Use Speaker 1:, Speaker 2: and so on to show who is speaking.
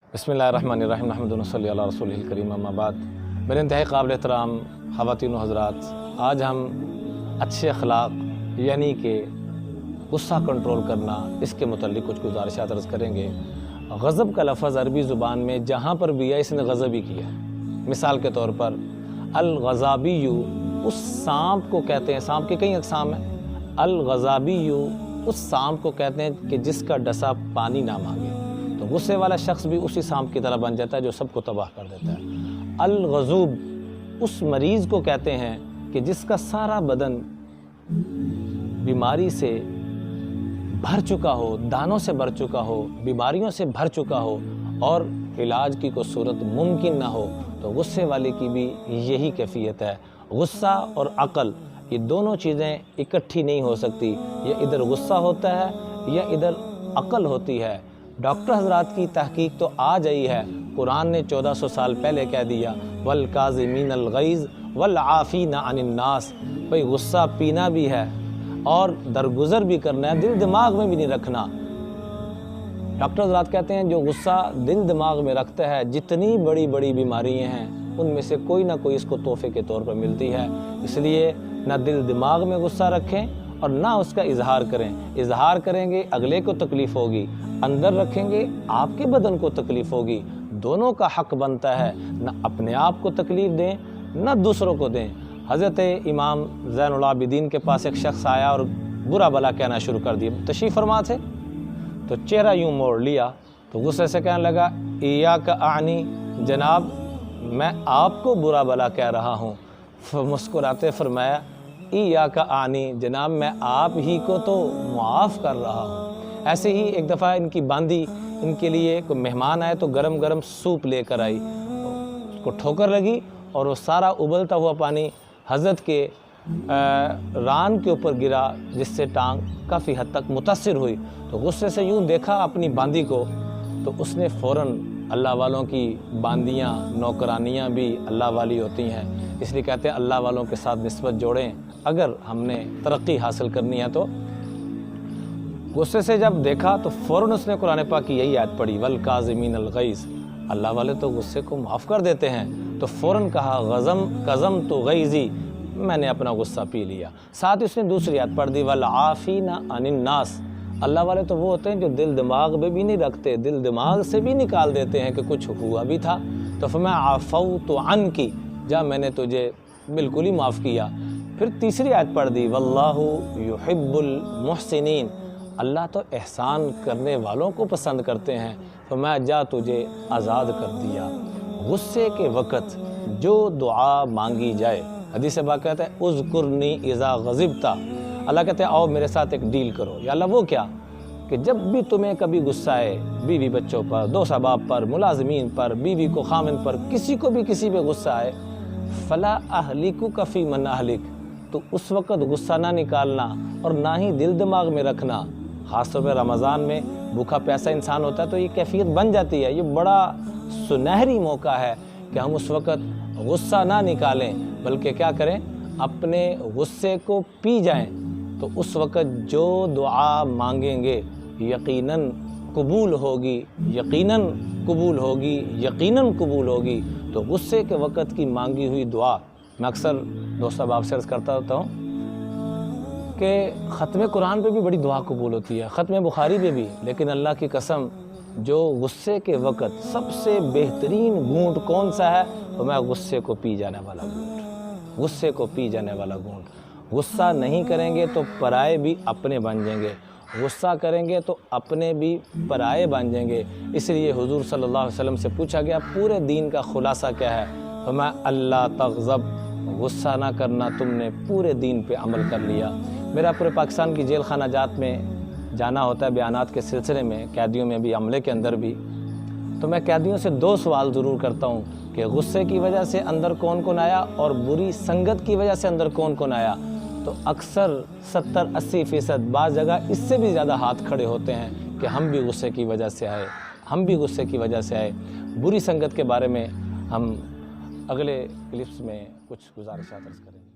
Speaker 1: बिस्मिल्लाहिर्रहमानिर्रहीम नहमदुहु व नसल्ली अला रसूलिहिल करीम अम्मा बाद। मेरे इंतहाई काबिल एहतराम ख़वातीन व हज़रात, आज हम अच्छे अखलाक यानी कि गुस्सा कंट्रोल करना, इसके मुतल्लिक़ कुछ गुज़ारिशात अर्ज़ करेंगे। गज़ब का लफ़्ज़ अरबी ज़ुबान में जहाँ पर भी है इसने गज़ब ही किया। मिसाल के तौर पर अल-ग़ज़ाबिय्यु, उस सांप को कहते हैं, सांप की कई अक़साम हैं। अल-ग़ज़ाबिय्यु उस सांप को कहते हैं कि जिसका डसा पानी ना मांगे। तो गुस्से वाला शख्स भी उसी सांप की तरह बन जाता है जो सबको तबाह कर देता है। अल-ग़ज़ूब उस मरीज़ को कहते हैं कि जिसका सारा बदन बीमारी से भर चुका हो, दानों से भर चुका हो, बीमारियों से भर चुका हो और इलाज की कोई सूरत मुमकिन ना हो। तो गुस्से वाले की भी यही कैफियत है। गुस्सा और अक़ल ये दोनों चीज़ें इकट्ठी नहीं हो सकती। ये इधर गुस्सा होता है या इधर अक़ल होती है। डॉक्टर हज़रात की तहकीक तो आ गई है। कुरान ने 1400 साल पहले कह दिया वल काज़िमीनल गैज़ वल आफ़ीना अनिन नास। भाई गुस्सा पीना भी है और दरगुज़र भी करना है, दिल दिमाग में भी नहीं रखना। डॉक्टर हज़रात कहते हैं जो गुस्सा दिल दिमाग में रखता है, जितनी बड़ी बड़ी बीमारियां हैं उनमें से कोई ना कोई इसको तोहफे के तौर पर मिलती है। इसलिए ना दिल दिमाग में गुस्सा रखें और ना उसका इजहार करें। इजहार करेंगे अगले को तकलीफ़ होगी, अंदर रखेंगे आपके बदन को तकलीफ़ होगी। दोनों का हक बनता है, ना अपने आप को तकलीफ़ दें ना दूसरों को दें। हज़रत इमाम ज़ैनुल आबिदीन के पास एक शख्स आया और बुरा भला कहना शुरू कर दिया। तशरीफ़ फरमा थे तो चेहरा यूँ मोड़ लिया तो गुस्से से कहने लगा इय्याका आनी, जनाब मैं आपको बुरा भला कह रहा हूँ। मुस्कुराते फरमाया इय्याका आनी, जनाब मैं आप ही को तो मुआफ़ कर रहा हूँ। ऐसे ही एक दफ़ा इनकी बांदी, इनके लिए कोई मेहमान आए तो गरम गरम सूप लेकर आई, उसको ठोकर लगी और वो सारा उबलता हुआ पानी हज़रत के रान के ऊपर गिरा, जिससे टांग काफ़ी हद तक मुतासिर हुई। तो गुस्से से यूँ देखा अपनी बांदी को तो उसने फ़ौरन, अल्लाह वालों की बांदियाँ नौकरानियाँ भी अल्लाह वाली होती हैं, इसलिए कहते हैं अल्लाह वालों के साथ निस्बत जोड़ें अगर हमने तरक्की हासिल करनी है। तो गुस्से से जब देखा तो फ़ौरन उसने कुरान पाक की यही आयत पढ़ी वल काज़िमीनल गैज़, अल्लाह वाले तो गुस्से को माफ़ कर देते हैं। तो फ़ौरन कहा कज़म तो गैज़ी, मैंने अपना गुस्सा पी लिया। साथ ही उसने दूसरी आयत पढ़ दी वल आफ़ीना अनिन नास, अल्लाह वाले तो वो होते हैं जो दिल दिमाग में भी नहीं रखते, दिल दिमाग से भी निकाल देते हैं कि कुछ हुआ भी था। तो फरमा आफ़ौतु अन्की, जा मैंने तुझे बिल्कुल ही माफ़ किया। फिर तीसरी आयत पढ़ दी वल्लाहु युहिब्बुल मुहसिनीन, अल्लाह तो एहसान करने वालों को पसंद करते हैं। तो मैं जा तुझे आज़ाद कर दिया। गुस्से के वक़्त जो दुआ मांगी जाए, हदीस पाक कहता है उज़कुरनी इज़ा ग़ज़िबता, अल्लाह कहते हैं आओ मेरे साथ एक डील करो। या अल्लाह वो क्या कि जब भी तुम्हें कभी गुस्सा आए, बीवी बच्चों पर, दोस्त अहबाब पर, मुलाजिमीन पर, बीवी को खामिन पर, किसी को भी किसी पे गुस्सा आए, फ़ला अहलिकु कफ़ी मन अहलिक, तो उस वक़्त गुस्सा ना निकालना और ना ही दिल दिमाग में रखना। ख़ास तौर पर रमज़ान में भूखा प्यासा इंसान होता है तो ये कैफियत बन जाती है। ये बड़ा सुनहरी मौका है कि हम उस वक़्त गुस्सा ना निकालें, बल्कि क्या करें, अपने गुस्से को पी जाएं। तो उस वक़्त जो दुआ मांगेंगे यकीनन कबूल होगी, यकीनन कबूल होगी, यकीनन कबूल होगी। तो गुस्से के वक़्त की मांगी हुई दुआ, मैं अक्सर दोस्त अहबाब से अर्ज़ करता होता हूँ कि ख़त्म कुरान पे भी बड़ी दुआ कबूल होती है, ख़त्म बुखारी पे भी, लेकिन अल्लाह की कसम जो गुस्से के वक़्त सबसे बेहतरीन घूंट कौन सा है, तो मैं गुस्से को पी जाने वाला घूंट, गुस्से को पी जाने वाला घूंट। गुस्सा नहीं करेंगे तो पराए भी अपने बन जाएंगे, गुस्सा करेंगे तो अपने भी पराए बन जाएंगे। इसलिए हुज़ूर सल्लल्लाहु अलैहि वसल्लम से पूछा गया पूरे दीन का खुलासा क्या है, तो मैं अल्लाह तग़ज़ब, गुस्सा ना करना, तुमने पूरे दीन पे अमल कर लिया। मेरा पूरे पाकिस्तान की जेल खाना जात में जाना होता है बयानात के सिलसिले में, कैदियों में भी, अमले के अंदर भी। तो मैं कैदियों से 2 सवाल ज़रूर करता हूँ कि गुस्से की वजह से अंदर कौन कौन आया और बुरी संगत की वजह से अंदर कौन कौन आया। तो अक्सर 70-80% बाज़ जगह इससे भी ज़्यादा हाथ खड़े होते हैं कि हम भी गुस्से की वजह से आए, हम भी गुस्से की वजह से आए। बुरी संगत के बारे में हम अगले क्लिप्स में कुछ गुज़ारिशात अर्ज़ करेंगे।